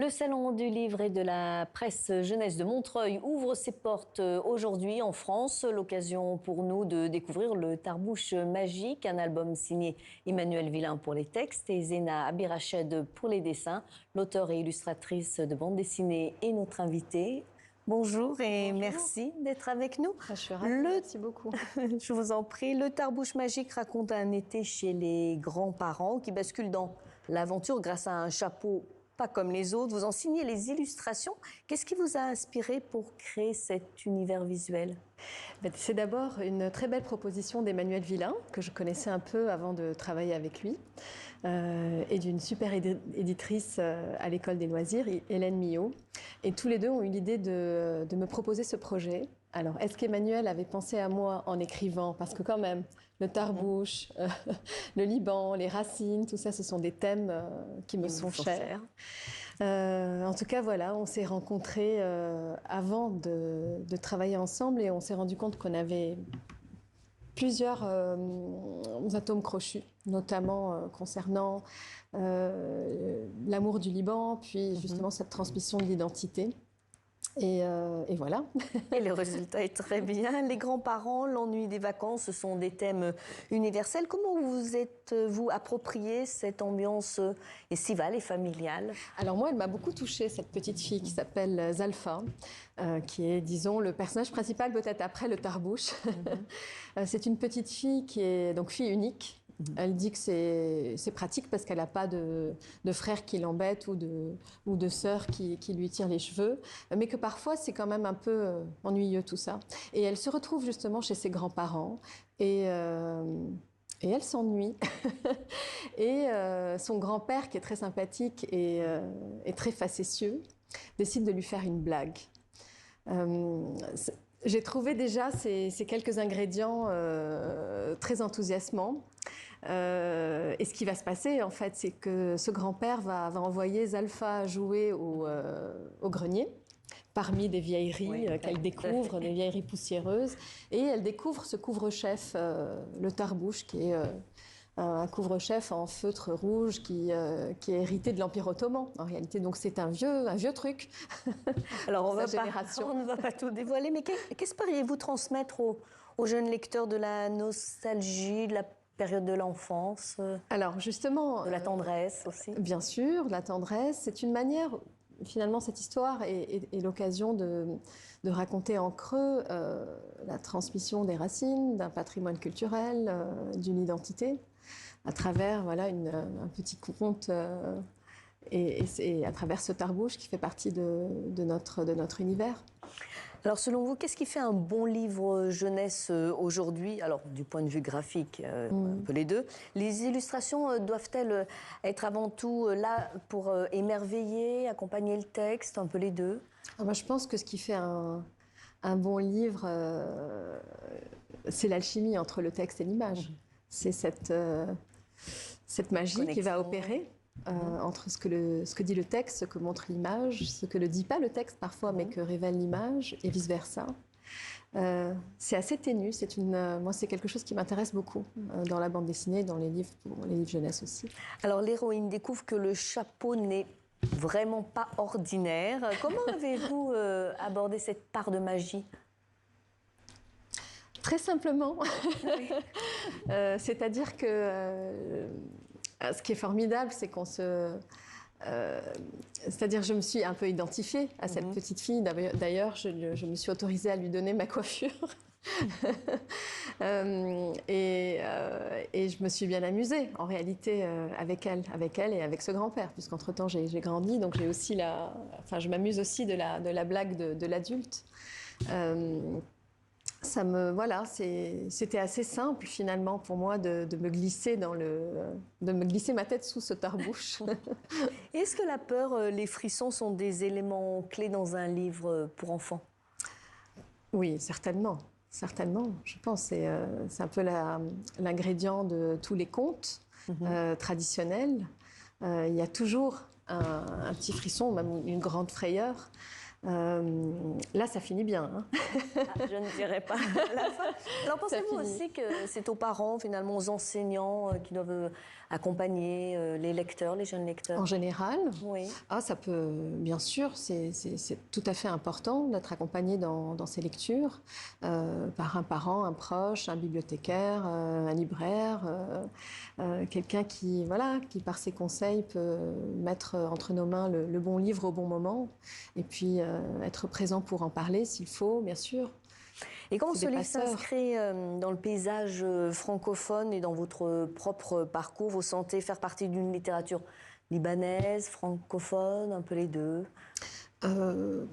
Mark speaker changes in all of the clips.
Speaker 1: Le Salon du livre et de la presse jeunesse de Montreuil ouvre ses portes aujourd'hui en France. L'occasion pour nous de découvrir le Tarbouch magique, un album signé Emmanuel Villain pour les textes et Zena Abirached pour les dessins. L'auteure et illustratrice de bande dessinée est notre invitée. Bonjour et
Speaker 2: Bonjour.
Speaker 1: Merci d'être avec nous.
Speaker 2: Je suis ravie, merci beaucoup.
Speaker 1: Je vous en prie. Le Tarbouch magique raconte un été chez les grands-parents qui basculent dans l'aventure grâce à un chapeau pas comme les autres. Vous en signez les illustrations. Qu'est-ce qui vous a inspiré pour créer cet univers visuel ?
Speaker 2: C'est d'abord une très belle proposition d'Emmanuel Villain, que je connaissais un peu avant de travailler avec lui, et d'une super éditrice à l'École des loisirs, Hélène Millot. Et tous les deux ont eu l'idée de me proposer ce projet. Alors, est-ce qu'Emmanuel avait pensé à moi en écrivant ? Parce que quand même, le Tarbouch, le Liban, les racines, tout ça, ce sont des thèmes qui me sont chers. En tout cas, voilà, on s'est rencontrés avant de travailler ensemble et on s'est rendu compte qu'on avait plusieurs atomes crochus, notamment concernant l'amour du Liban, puis justement cette transmission de l'identité. Et voilà.
Speaker 1: Et le résultat est très bien. Les grands-parents, l'ennui des vacances, ce sont des thèmes universels. Comment vous êtes-vous approprié cette ambiance estivale et familiale ?
Speaker 2: Alors moi, elle m'a beaucoup touchée, cette petite fille qui s'appelle Zalfa, qui est, disons, le personnage principal peut-être après le Tarbouch. C'est une petite fille qui est donc fille unique. Elle dit que c'est pratique parce qu'elle n'a pas de frère qui l'embête ou de sœur qui lui tire les cheveux, mais que parfois c'est quand même un peu ennuyeux tout ça. Et elle se retrouve justement chez ses grands-parents et elle s'ennuie. Et son grand-père, qui est très sympathique et très facétieux, décide de lui faire une blague. J'ai trouvé déjà ces quelques ingrédients très enthousiasmants. Et ce qui va se passer, en fait, c'est que ce grand-père va envoyer Zalfa jouer au grenier, parmi des vieilleries qu'elle découvre, des vieilleries poussiéreuses. Et elle découvre ce couvre-chef, le Tarbouch, qui est un couvre-chef en feutre rouge qui est hérité de l'Empire ottoman, en réalité. Donc c'est un vieux truc.
Speaker 1: Alors on ne va pas tout dévoiler, mais qu'espériez-vous transmettre aux jeunes lecteurs de la nostalgie, de la période de l'enfance,
Speaker 2: alors justement,
Speaker 1: de la tendresse aussi?
Speaker 2: Bien sûr, la tendresse, c'est une manière, finalement, cette histoire est l'occasion de raconter en creux la transmission des racines, d'un patrimoine culturel, d'une identité, à travers un petit conte et à travers ce Tarbouch qui fait partie de notre univers.
Speaker 1: Alors, selon vous, qu'est-ce qui fait un bon livre jeunesse aujourd'hui? Alors, du point de vue graphique, un peu les deux. Les illustrations doivent-elles être avant tout là pour émerveiller, accompagner le texte, un peu les deux?
Speaker 2: Moi, je pense que ce qui fait un bon livre, c'est l'alchimie entre le texte et l'image. C'est cette magie connexion qui va opérer. Entre ce que dit le texte, ce que montre l'image, ce que ne dit pas le texte parfois, mais que révèle l'image, et vice-versa. C'est assez ténu, moi c'est quelque chose qui m'intéresse beaucoup dans la bande dessinée, dans les livres jeunesse aussi.
Speaker 1: Alors l'héroïne découvre que le chapeau n'est vraiment pas ordinaire. Comment avez-vous abordé cette part de magie ?
Speaker 2: Très simplement. Oui. C'est-à-dire que ce qui est formidable, c'est c'est-à-dire je me suis un peu identifiée à cette petite fille. D'ailleurs, je me suis autorisée à lui donner ma coiffure. Et je me suis bien amusée, en réalité, avec elle et avec ce grand-père, puisqu'entre-temps, j'ai grandi, donc j'ai aussi je m'amuse aussi de la blague de l'adulte. C'était assez simple finalement pour moi de me glisser ma tête sous ce Tarbouch.
Speaker 1: Est-ce que la peur, les frissons sont des éléments clés dans un livre pour enfants?
Speaker 2: Oui, certainement. Certainement, je pense. C'est un peu l'ingrédient de tous les contes traditionnels. Il y a toujours un petit frisson, même une grande frayeur. Là, ça finit bien. Hein.
Speaker 1: Ah, je ne dirais pas à la fin. Alors pensez-vous aussi que c'est aux parents, finalement, aux enseignants qui doivent accompagner les lecteurs, les jeunes lecteurs?
Speaker 2: En général,
Speaker 1: Oui.
Speaker 2: ça peut, bien sûr, c'est tout à fait important d'être accompagné dans ces lectures par un parent, un proche, un bibliothécaire, un libraire, quelqu'un qui, voilà, qui par ses conseils peut mettre entre nos mains le bon livre au bon moment et puis être présent pour en parler s'il faut, bien sûr.
Speaker 1: Et comment
Speaker 2: C'est
Speaker 1: ce
Speaker 2: des
Speaker 1: livre
Speaker 2: passeurs.
Speaker 1: s'inscrit dans le paysage francophone et dans votre propre parcours? Vous sentez faire partie d'une littérature libanaise, francophone, un peu les deux?
Speaker 2: Euh,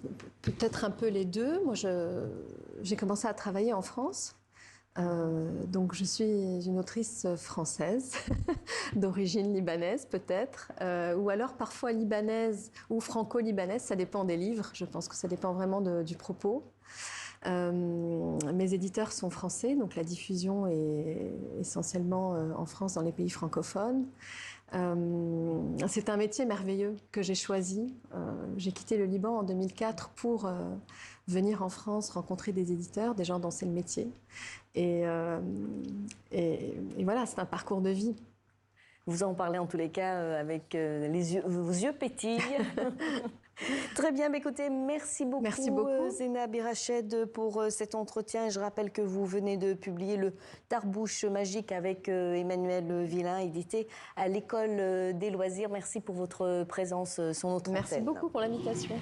Speaker 2: Peut-être un peu les deux. Moi, j'ai commencé à travailler en France. Donc, je suis une autrice française, d'origine libanaise peut-être, ou alors parfois libanaise ou franco-libanaise, ça dépend des livres. Je pense que ça dépend vraiment du propos. Mes éditeurs sont français, donc la diffusion est essentiellement en France, dans les pays francophones. C'est un métier merveilleux que j'ai choisi. J'ai quitté le Liban en 2004 pour venir en France rencontrer des éditeurs, des gens dont c'est le métier. Et, euh, et voilà, c'est un parcours de vie.
Speaker 1: Vous en parlez en tous les cas avec vos yeux pétillent. Très bien, bah écoutez, merci
Speaker 2: Merci
Speaker 1: beaucoup,
Speaker 2: beaucoup.
Speaker 1: Zéna Birached pour cet entretien. Je rappelle que vous venez de publier le Tarbouche magique avec Emmanuel Villain, édité à l'École des loisirs. Merci pour votre présence sur notre
Speaker 2: Merci
Speaker 1: antenne.
Speaker 2: beaucoup pour l'invitation.